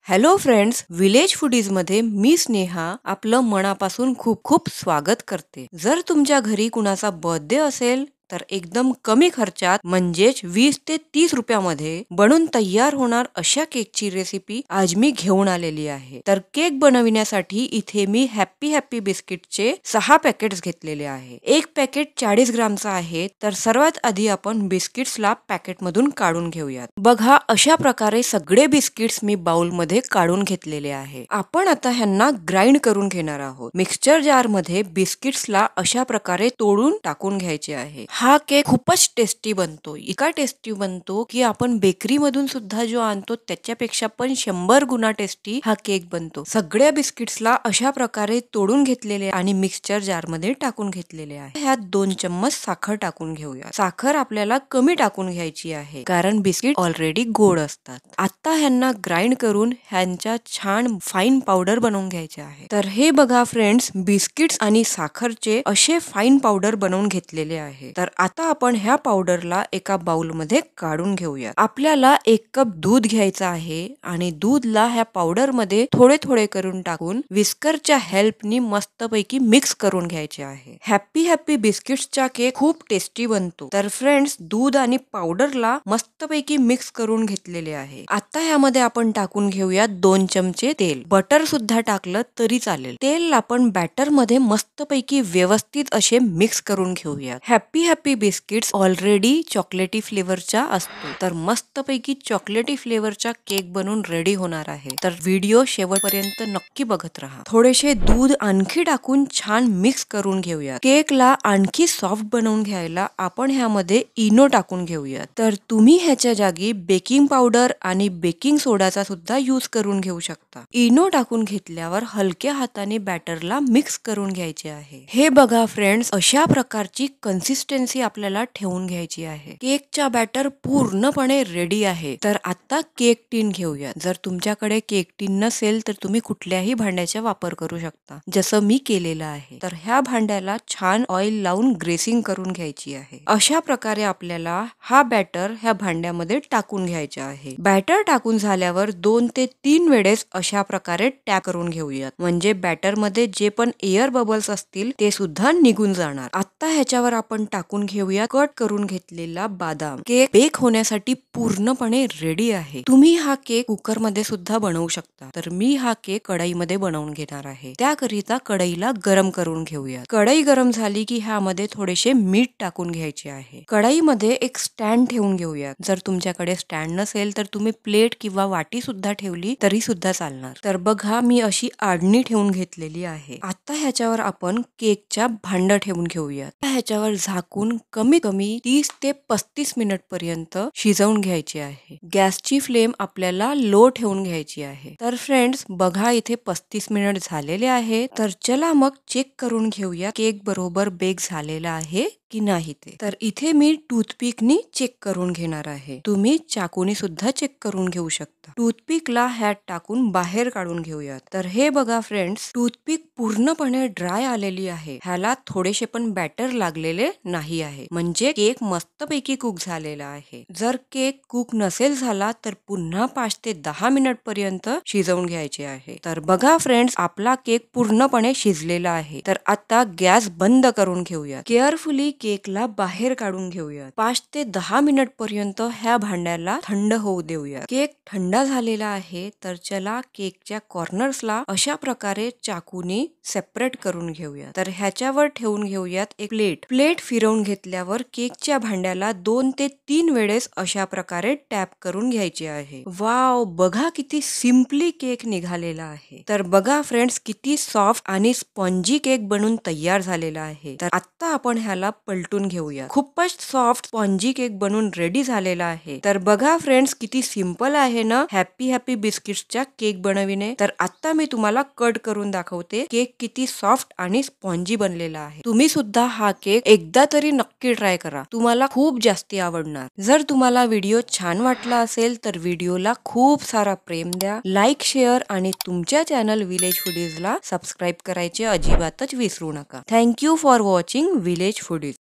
Hello friends, village foodies मध्ये मी स्नेहा आपलं मनापासून खूप खूप स्वागत करते। जर तुमच्या घरी कुणाचा बर्थडे असेल तर एकदम कमी खर्चात म्हणजेच 20 ते 30 रुपयामध्ये बनून तयार होणार अशा केकची रेसिपी आज मी घेऊन आलेली आहे। तर केक बनविण्यासाठी इथे मी हॅपी हॅपी बिस्किटचे 6 पॅकेट्स घेतलेले आहे। एक पॅकेट 40 ग्रामचा आहे। तर सर्वात आधी आपण बिस्किट्सला पॅकेट मधून काढून घेऊयात। बघा, अशा प्रकारे सगळे बिस्किट्स मी बाउल मध्ये काढून घेतलेले आहे। आपण आता ह्यांना ग्राइंड करून घेणार आहोत। मिक्सचर जार मध्ये बिस्किट्सला अशा प्रकारे तोडून टाकून घ्यायचे आहे। हा केक खूपच टेस्टी बनतो, इतका टेस्टी बनतो की आपण बेकरी मधून सुद्धा जो आणतो त्याच्यापेक्षा पण 100 गुणा टेस्टी हा केक बनतो। सगळ्या बिस्किट्सला अशा प्रकारे तोडून घेतलेले आणि मिक्सचर जार मध्ये टाकून घेतलेले आहे। ह्यात 2 चम्मच साखर टाकून घेऊया। साखर आपल्याला कमी टाकून घ्यायची आहे कारण बिस्किट ऑलरेडी गोड असतात। आता ह्यांना ग्राइंड करून ह्यांच्या छान फाईन पावडर बनवून घ्यायचे आहे। तर हे बघा फ्रेंड्स, बिस्किट्स आणि साखरचे असे फाईन पावडर बनवून घेतलेले आहे। तर आता आपण ह्या पावडरला एका बाउल मध्ये काढून घेऊया। आपल्याला 1 कप दूध घ्यायचा आहे आणि दूधला ह्या पावडर मध्ये थोडे थोडे करून टाकून विस्करच्या हेल्पनी मस्तपैकी मिक्स करून घ्यायचे आहे। हॅपी हॅपी बिस्किट्सचा केक खूप टेस्टी बनतो। तर फ्रेंड्स, दूध आणि पावडरला मस्तपैकी मिक्स करून घेतलेले आहे। आता ह्यामध्ये आपण टाकून घेऊया 2 चमचे तेल। बटर सुद्धा टाकलं तरी चालेल। तेल आपण बॅटर मध्ये मस्तपैकी व्यवस्थित असे मिक्स करून घेऊया। हॅपी हॅपी बिस्किट्स ऑलरेडी चॉकलेटी फ्लेवरचा असतो, तर मस्तपैकी चॉकलेटी फ्लेवरचा केक बनून रेडी होणार आहे। तर व्हिडिओ शेवटपर्यंत नक्की बघत राहा। थोडेसे दूध आणखी टाकून छान मिक्स करून घेऊया। केकला आणखी सॉफ्ट बनवून घ्यायला आपण ह्यामध्ये इनो टाकून घेऊया। तर तुम्ही ह्याच्या जागी बेकिंग पावडर आणि बेकिंग सोडाचा सुद्धा यूज करून घेऊ शकता। इनो टाकून घेतल्यावर हलक्या हाताने बॅटरला मिक्स करून घ्यायचे आहे। हे बघा फ्रेंड्स, अशा प्रकारची कन्सिस्टन्सी आपल्याला ठेवून घ्यायची आहे। केकचा बॅटर पूर्णपणे रेडी आहे। तर आता केक टीन घेऊया। जर तुमच्याकडे केक टीन नसेल तर तुम्ही कुठल्याही भांड्याचा वापर करू शकता, जसं मी केलेलं आहे। तर ह्या भांड्याला छान ऑइल लावून ग्रेसिंग करून घ्यायची आहे। अशा प्रकारे आपल्याला हा बॅटर ह्या भांड्यामध्ये टाकून घ्यायचा आहे। बॅटर टाकून झाल्यावर 2 ते 3 वेळेस अशा प्रकारे टॅप करून घेऊयात, म्हणजे बॅटर मध्ये जे पण एअर बबल्स असतील ते सुद्धा निघून जाणार। आता ह्याच्यावर आपण टाकून घेऊया कट करून घेतलेला बदाम। केक बेक होण्यासाठी पूर्णपणे रेडी आहे। तुम्ही हा केक कुकर मध्ये सुद्धा बनवू शकता। तर मी हा केक कढईमध्ये बनवून घेणार आहे। त्याकरिता कढईला गरम करून घेऊया। कढई गरम झाली की ह्यामध्ये थोडेसे मीठ टाकून घ्यायचे आहे। कढईमध्ये एक स्टँड ठेवून घेऊया। जर तुमच्याकडे स्टँड नसेल तर तुम्ही प्लेट किंवा वाटी सुद्धा ठेवली तरी सुद्धा चालणार। तर बघा, मी अशी आडणी ठेवून घेतलेली आहे। आता ह्याच्यावर आपण केकच्या भांड ठेवून घेऊया। ह्याच्यावर झाकून कमी कमी 30 ते 35 मिनिट पर्यंत शिजवून घ्यायचे आहे। गॅसची फ्लेम आपल्याला लो ठेवून घ्यायची आहे। तर फ्रेंड्स, बघा इथे 35 मिनिट झालेले आहे। तर चला मग चेक करून घेऊया केक बरोबर बेक झालेला आहे की नाही ते। तर इथे मी टूथपिकनी चेक करून घेणार आहे। तुम्ही चाकूनी सुद्धा चेक करून घेऊ शकता। टूथपिकला ह्यात टाकून बाहेर काढून घेऊयात। तर हे बघा फ्रेंड्स, टूथपिक पूर्णपणे ड्राय आलेली आहे। ह्याला थोडेसे पण बॅटर लागलेले नाही आहे, म्हणजे केक मस्तपैकी कुक झालेला आहे। जर केक कुक नसेल झाला तर पुन्हा 5 ते 10 मिनिट पर्यंत शिजवून घ्यायचे आहे। तर बघा फ्रेंड्स, आपला केक पूर्णपणे शिजलेला आहे। तर आता गॅस बंद करून घेऊया। केअरफुली केकला बाहेर काढून घेऊया। 5 ते 10 मिनिट पर्यंत ह्या भांड्याला थंड होऊ देऊया। केक थंड झालेला आहे। तर चला केकच्या कॉर्नर्सला अशा प्रकारे चाकूने सेपरेट करून घेऊया। तर ह्याच्यावर ठेवून घेऊयात एक प्लेट फिरवून घेतल्यावर केकच्या भांड्याला 2 ते 3 वेळेस अशा प्रकारे टॅप करून घ्यायचे आहे। वाव, बघा किती सिम्पली केक निघालेला आहे। तर बघा फ्रेंड्स, किती सॉफ्ट आणि स्पॉन्जी केक बनून तयार झालेला आहे। तर आता आपण ह्याला पलटून घेऊया। खूपच सॉफ्ट स्पॉन्जी केक बनून रेडी झालेला आहे। तर बघा फ्रेंड्स, किती सिंपल आहे ना हॅपी हॅपी बिस्किट्सचा केक बनविणे। तर आता मी तुम्हाला कट करून दाखवते केक किती सॉफ्ट आणि स्पॉन्जी बनलेला आहे। तुम्ही सुद्धा हा केक एकदा तरी नक्की ट्राय करा, तुम्हाला खूप जास्ती आवडणार। जर तुम्हाला व्हिडिओ छान वाटला असेल तर व्हिडिओला खूप सारा प्रेम द्या, लाईक, शेअर आणि तुमच्या चॅनल विलेज फूडीजला सबस्क्राईब करायचे अजिबातच विसरू नका। Thank you for watching village foodies.